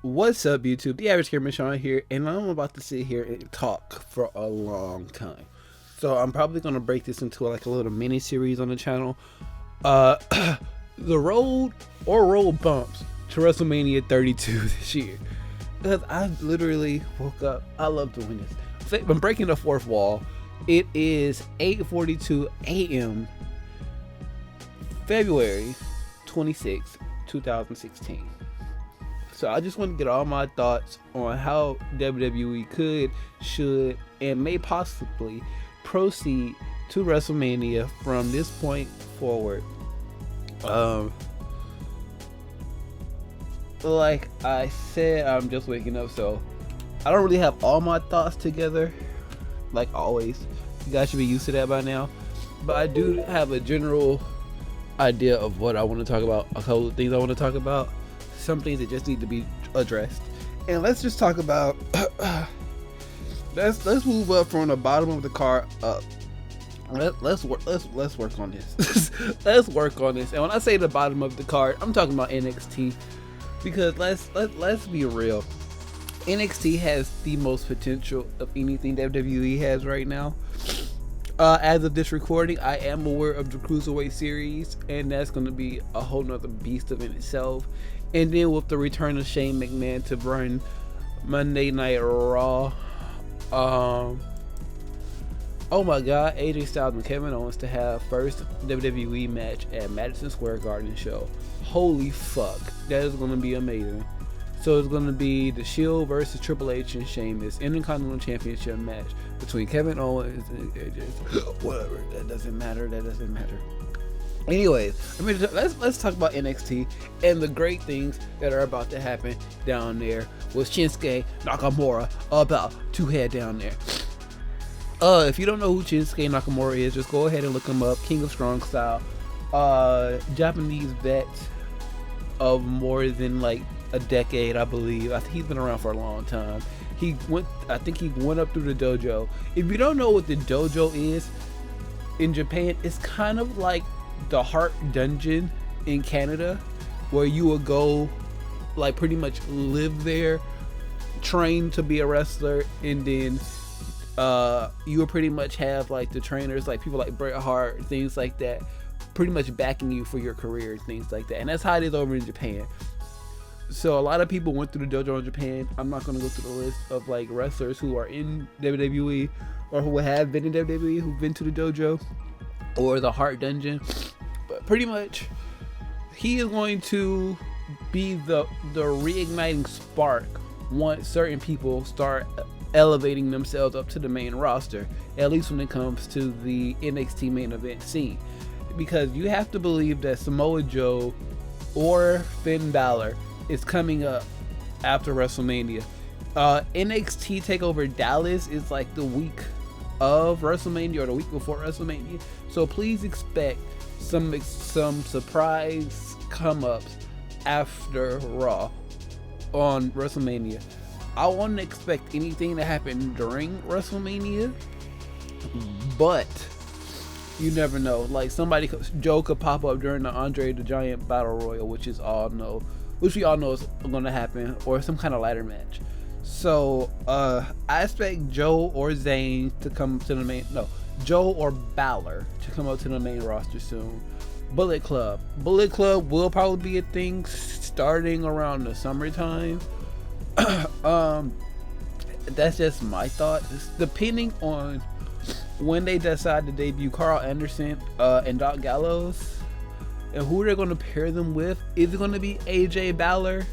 What's up, YouTube? The Average Gamer Shawn here, and I'm about to sit here and talk for a long time. So I'm probably gonna break this into like a little mini series on the channel. The road bumps to WrestleMania 32 this year. Because I literally woke up. I love doing this. So I'm breaking the fourth wall. It is 8:42 a.m. February 26, 2016. So I just want to get all my thoughts on how WWE could, should, and may possibly proceed to WrestleMania from this point forward. Like I said, I'm just waking up, so I don't really have all my thoughts together, like always. You guys should be used to that by now. But I do have a general idea of what I want to talk about, a couple of things I want to talk about. Some things that just need to be addressed, and let's just talk about let's move up from the bottom of the card up. Let's work on this. Let's work on this. And when I say the bottom of the card, I'm talking about NXT, because let's be real. NXT has the most potential of anything WWE has right now. As of this recording, I am aware of the Cruiserweight series, and that's going to be a whole nother beast of in itself. And then with the return of Shane McMahon to run Monday Night Raw, oh my God, AJ Styles and Kevin Owens to have first WWE match at Madison Square Garden show. Holy fuck, that is going to be amazing. So it's going to be the Shield versus Triple H and Sheamus Intercontinental Championship match between Kevin Owens and AJ. Whatever, that doesn't matter. Anyways, let's talk about NXT and the great things that are about to happen down there with Shinsuke Nakamura about to head down there. If you don't know who Shinsuke Nakamura is, just go ahead and look him up. King of Strong Style, Japanese vet of more than like a decade, I believe. I think he's been around for a long time. I think he went up through the dojo. If you don't know what the dojo is in Japan, it's kind of like the Heart Dungeon in Canada, where you will go, like, pretty much live there, train to be a wrestler, and then you will pretty much have like the trainers, like people like Bret Hart, things like that, pretty much backing you for your career and things like that. And that's how it is over in Japan. So a lot of people went through the dojo in Japan. I'm not going to go through the list of like wrestlers who are in WWE or who have been in WWE, who've been to the dojo or the Heart Dungeon, but pretty much he is going to be the reigniting spark once certain people start elevating themselves up to the main roster, at least when it comes to the NXT main event scene. Because you have to believe that Samoa Joe or Finn Balor is coming up after WrestleMania. NXT TakeOver Dallas is like the week of WrestleMania or the week before WrestleMania, so please expect some surprise come-ups after Raw on WrestleMania. I wouldn't expect anything to happen during WrestleMania, but you never know. Like Joe could pop up during the Andre the Giant Battle Royal, which we all know is going to happen, or some kind of ladder match. So I expect Joe or Zayn to come to the main. No, Joe or Balor to come up to the main roster soon. Bullet Club will probably be a thing starting around the summertime. That's just my thought. It's depending on when they decide to debut Carl Anderson and Doc Gallows, and who they're going to pair them with. Is it going to be AJ Balor,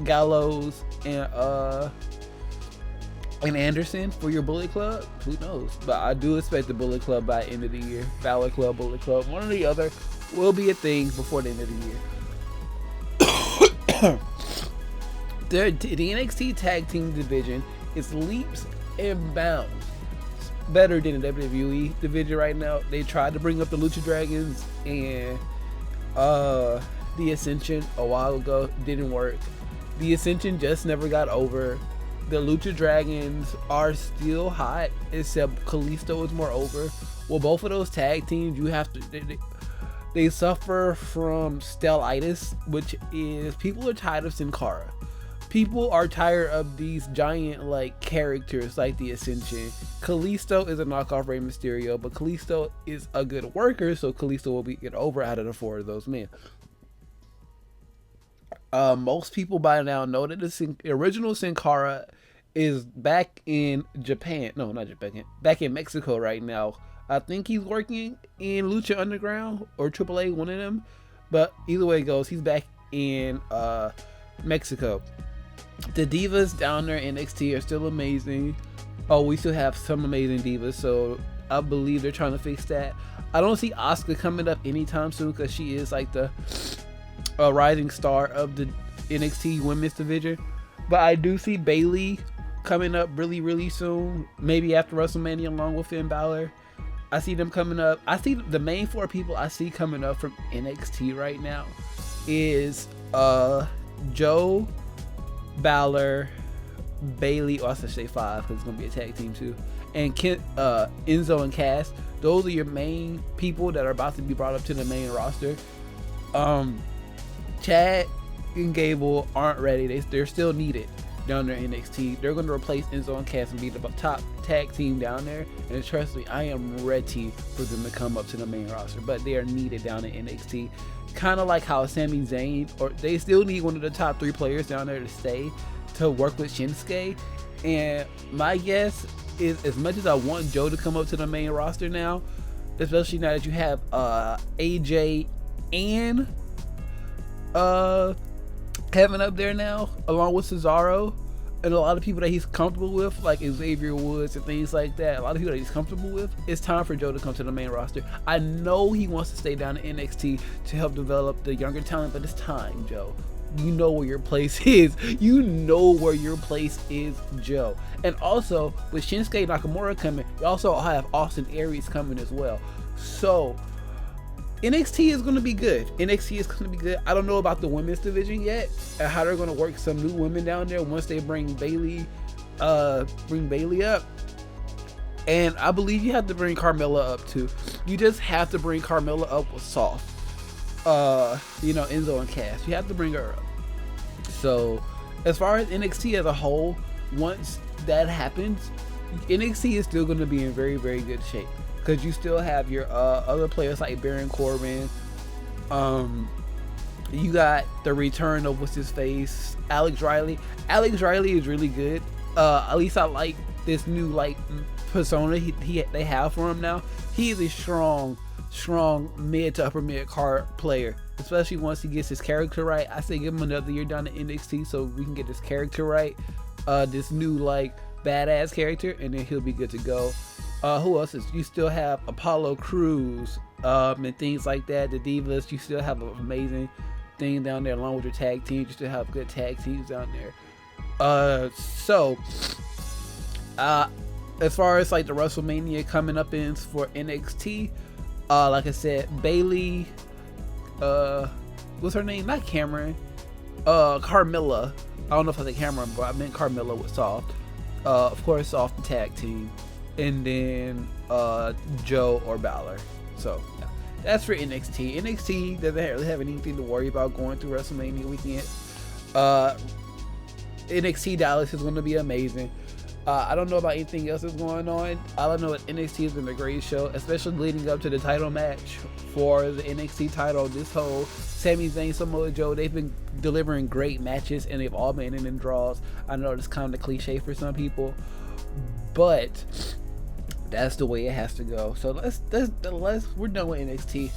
Gallows, and Anderson for your Bullet Club? Who knows? But I do expect the Bullet Club by the end of the year. Balor Club, Bullet Club, one or the other will be a thing before the end of the year. The NXT Tag Team division is leaps and bounds better than the WWE division right now. They tried to bring up the Lucha Dragons and the Ascension a while ago. Didn't work. The Ascension just never got over. The Lucha Dragons are still hot, except Kalisto is more over. Well, both of those tag teams, you have to they suffer from stellitis, which is people are tired of Sin Cara. People are tired of these giant like characters like the Ascension. Kalisto is a knockoff Rey Mysterio, but Kalisto is a good worker, so Kalisto will get over out of the 4 of those men. Most people by now know that the original Sin Cara is back in Japan. No, not Japan. Back in Mexico right now. I think he's working in Lucha Underground or AAA, one of them. But either way it goes, he's back in Mexico. The divas down there in NXT are still amazing. Oh, we still have some amazing divas, so I believe they're trying to fix that. I don't see Asuka coming up anytime soon because she is like the rising star of the NXT women's division. But I do see Bayley coming up really soon, maybe after WrestleMania along with Finn Balor. I see them coming up. I see the main 4 people I see coming up from NXT right now is Joe, Balor, Bayley, or I should say 5 because it's gonna be a tag team too, and Enzo and Cass. Those are your main people that are about to be brought up to the main roster. Chad and Gable aren't ready. They're still needed down there in NXT. They're going to replace Enzo and Cass and be the top tag team down there. And trust me, I am ready for them to come up to the main roster. But they are needed down in NXT. Kind of like how Sami Zayn, or they still need one of the top 3 players down there to stay to work with Shinsuke. And my guess is, as much as I want Joe to come up to the main roster now, especially now that you have AJ and Kevin up there now, along with Cesaro, and a lot of people that he's comfortable with, like Xavier Woods and things like that. A lot of people that he's comfortable with. It's time for Joe to come to the main roster. I know he wants to stay down in NXT to help develop the younger talent, but it's time, Joe. You know where your place is. You know where your place is, Joe. And also, with Shinsuke Nakamura coming, you also have Austin Aries coming as well. So NXT is going to be good. NXT is going to be good. I don't know about the women's division yet and how they're going to work some new women down there once they bring Bayley up. And I believe you have to bring Carmella up too. You just have to bring Carmella up with soft. Enzo and Cass. You have to bring her up. So as far as NXT as a whole, once that happens, NXT is still going to be in very good shape. Because you still have your other players like Baron Corbin. You got the return of what's his face, Alex Riley. Alex Riley is really good. At least I like this new persona they have for him now. He is a strong mid to upper mid card player, especially once he gets his character right. I say give him another year down to NXT so we can get his character right. This new badass character, and then he'll be good to go. Who else is? You still have Apollo Crews and things like that. The Divas, you still have an amazing thing down there along with your tag teams. You still have good tag teams down there. As far as the WrestleMania coming up in for NXT, like I said, Bayley, what's her name? Not Cameron. Carmella. I don't know if I said Cameron, but I meant Carmella with Soft. Of course, off the tag team. And then Joe or Balor. So yeah, that's for NXT. NXT doesn't really have anything to worry about going through WrestleMania weekend. NXT Dallas is going to be amazing. I don't know about anything else that's going on. All I know is NXT has been a great show, especially leading up to the title match for the NXT title. This whole Sami Zayn, Samoa Joe, they've been delivering great matches, and they've all been in draws. I know it's kind of cliche for some people, but that's the way it has to go. So we're done with NXT.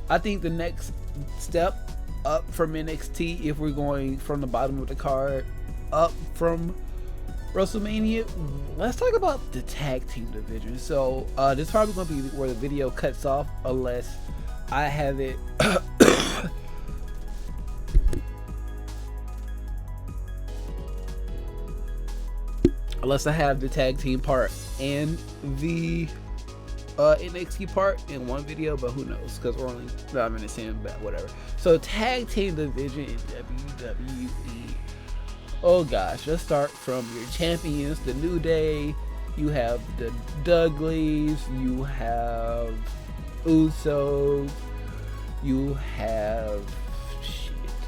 I think the next step up from NXT, if we're going from the bottom of the card up from WrestleMania, let's talk about the tag team division. So this is probably going to be where the video cuts off unless I have it unless I have the tag team part and the NXT part in one video, but who knows, because we're only 5 minutes in, but whatever. So tag team division in WWE. Oh gosh, let's start from your champions, the New Day. You have the Dudleys, you have Usos, You have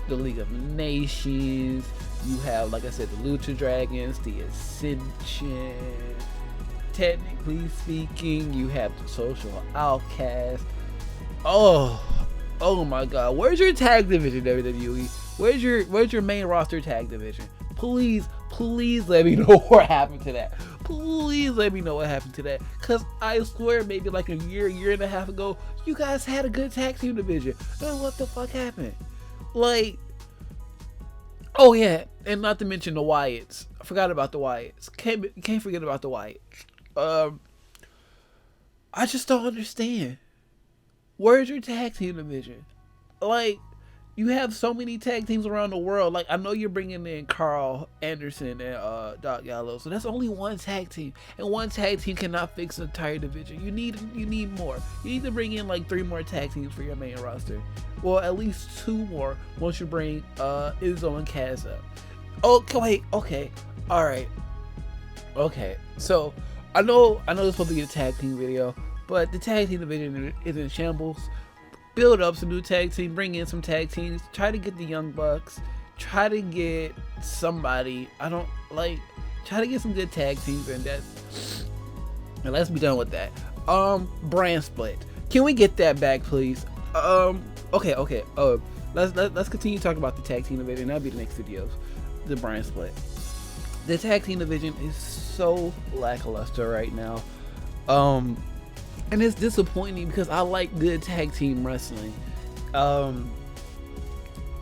the League of Nations. You have, like I said, the Lucha Dragons, the Ascension. Technically speaking, you have the Social Outcast. Oh my God! Where's your tag division, WWE? Where's your main roster tag division? Please let me know what happened to that. Please let me know what happened to that. Cause I swear, maybe like a year and a half ago, you guys had a good tag team division. And what the fuck happened? Like, oh yeah, and not to mention the Wyatts. I forgot about the Wyatts. Can't forget about the Wyatts. I just don't understand. Where's your tag team division? Like, you have so many tag teams around the world. Like, I know you're bringing in Carl Anderson and Doc Gallows, so that's only one tag team, and one tag team cannot fix an entire division. You need more. You need to bring in like 3 more tag teams for your main roster. Well, at least 2 more once you bring Izzo and Kaz up. Okay, all right. Okay, so I know it's supposed to be a tag team video, but the tag team division is in shambles. Build up some new tag team, bring in some tag teams, try to get the Young Bucks, try to get somebody. Try to get some good tag teams, and let's be done with that. Brand split. Can we get that back, please? Okay. Let's continue talking about the tag team division. That'll be the next videos. The brand split. The tag team division is so lackluster right now. And it's disappointing because I like good tag team wrestling.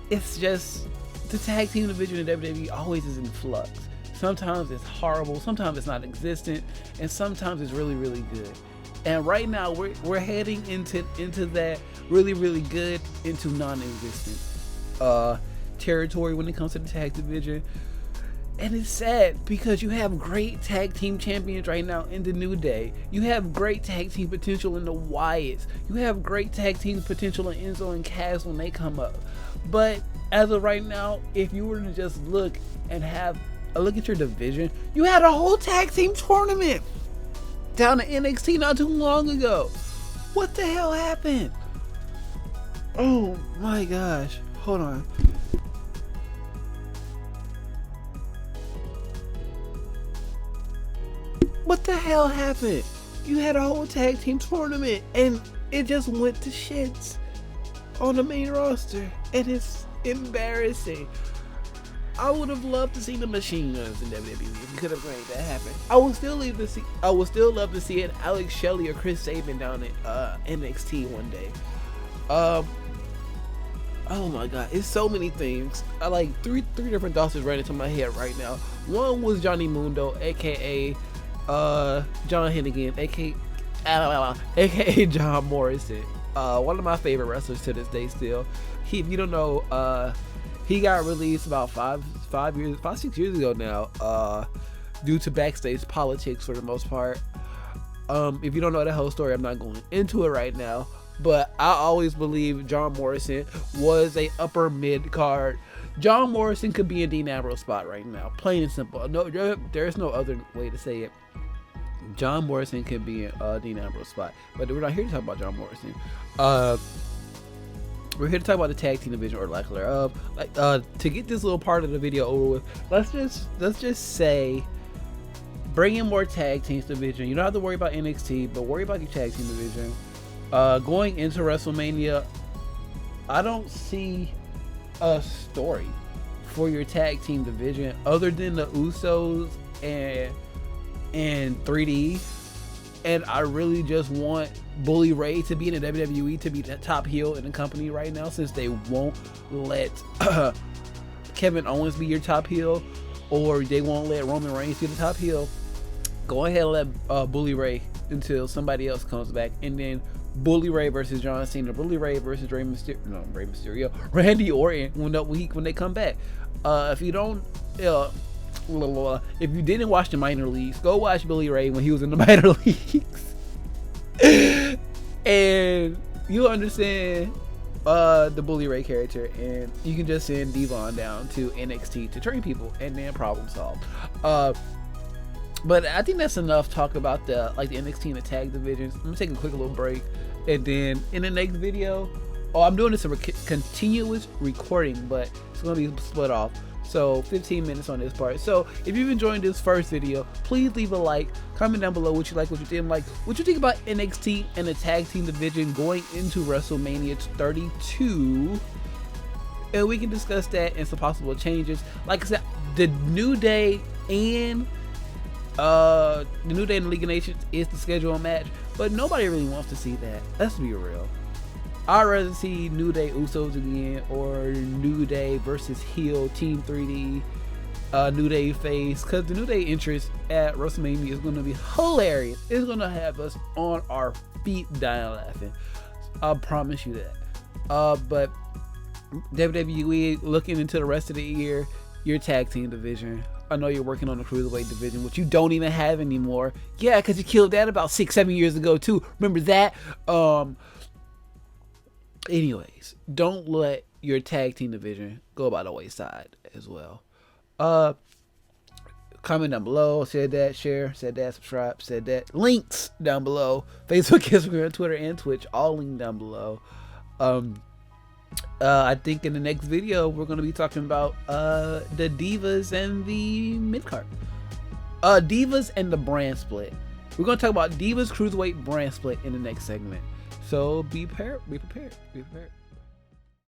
It's just the tag team division in WWE always is in flux. Sometimes it's horrible, sometimes it's not existent, and sometimes it's really, really good. And right now we're heading into that really good into non-existent territory when it comes to the tag division. And it's sad because you have great tag team champions right now in the New Day. You have great tag team potential in the Wyatts. You have great tag team potential in Enzo and Kaz when they come up. But as of right now, if you were to just look and have a look at your division, you had a whole tag team tournament down at NXT not too long ago. What the hell happened? Oh my gosh. Hold on. What the hell happened? You had a whole tag team tournament and it just went to shits on the main roster, and it's embarrassing. I would have loved to see the Machine Guns in WWE if you could have made that happen. I would still love to see an Alex Shelley or Chris Sabin down at NXT one day. Oh my god, it's so many things. I like three different thoughts right into my head right now. One was Johnny Mundo, aka John Hennigan, aka John Morrison. One of my favorite wrestlers to this day still. If you don't know, he got released about 6 years ago now, due to backstage politics for the most part. If you don't know that whole story, I'm not going into it right now. But I always believe John Morrison was a upper mid card. John Morrison could be in Dean Ambrose spot right now, plain and simple. No, there's no other way to say it. John Morrison can be in Dean Ambrose spot, but we're not here to talk about John Morrison. We're here to talk about the tag team division or lack thereof. To get this little part of the video over with, let's just say, bring in more tag teams division. You don't have to worry about NXT, but worry about your tag team division. Going into WrestleMania, I don't see a story for your tag team division other than the Usos and 3D, and I really just want Bully Ray to be in the WWE, to be the top heel in the company right now, since they won't let Kevin Owens be your top heel, or they won't let Roman Reigns be the top heel. Go ahead and let Bully Ray until somebody else comes back, and then Bully Ray versus John Cena, Bully Ray versus Rey Mysterio, Randy Orton when they come back. If you don't, if you didn't watch the minor leagues, go watch Bully Ray when he was in the minor leagues, and you'll understand the Bully Ray character, and you can just send Devon down to NXT to train people and then problem solve. But I think that's enough talk about the NXT and the tag divisions. I'm gonna take a quick little break, and then in the next video Oh, I'm doing this a continuous recording, but it's gonna be split off. So 15 minutes on this part. So if you've enjoyed this first video, please leave a like, comment down below what you like, what you didn't like, what you think about NXT and the tag team division going into WrestleMania 32. And we can discuss that and some possible changes. Like I said, the New Day and the League of Nations is the scheduled match, but nobody really wants to see that. Let's be real. I'd rather see New Day Usos again, or New Day versus heel Team 3D, New Day face, because the New Day entrance at WrestleMania is going to be hilarious. It's going to have us on our feet dying laughing. I promise you that. But WWE, looking into the rest of the year, your tag team division. I know you're working on the cruiserweight division, which you don't even have anymore. Yeah, because you killed that about 6-7 years ago too. Remember that? Anyways, don't let your tag team division go by the wayside as well. Comment down below, said that, share, said that, subscribe, said that. Links down below. Facebook, Instagram, Twitter, and Twitch, all linked down below. I think in the next video we're going to be talking about the Divas and the mid-card. Divas and the brand split. We're going to talk about Divas Cruiserweight brand split in the next segment. So be prepared, be prepared, be prepared.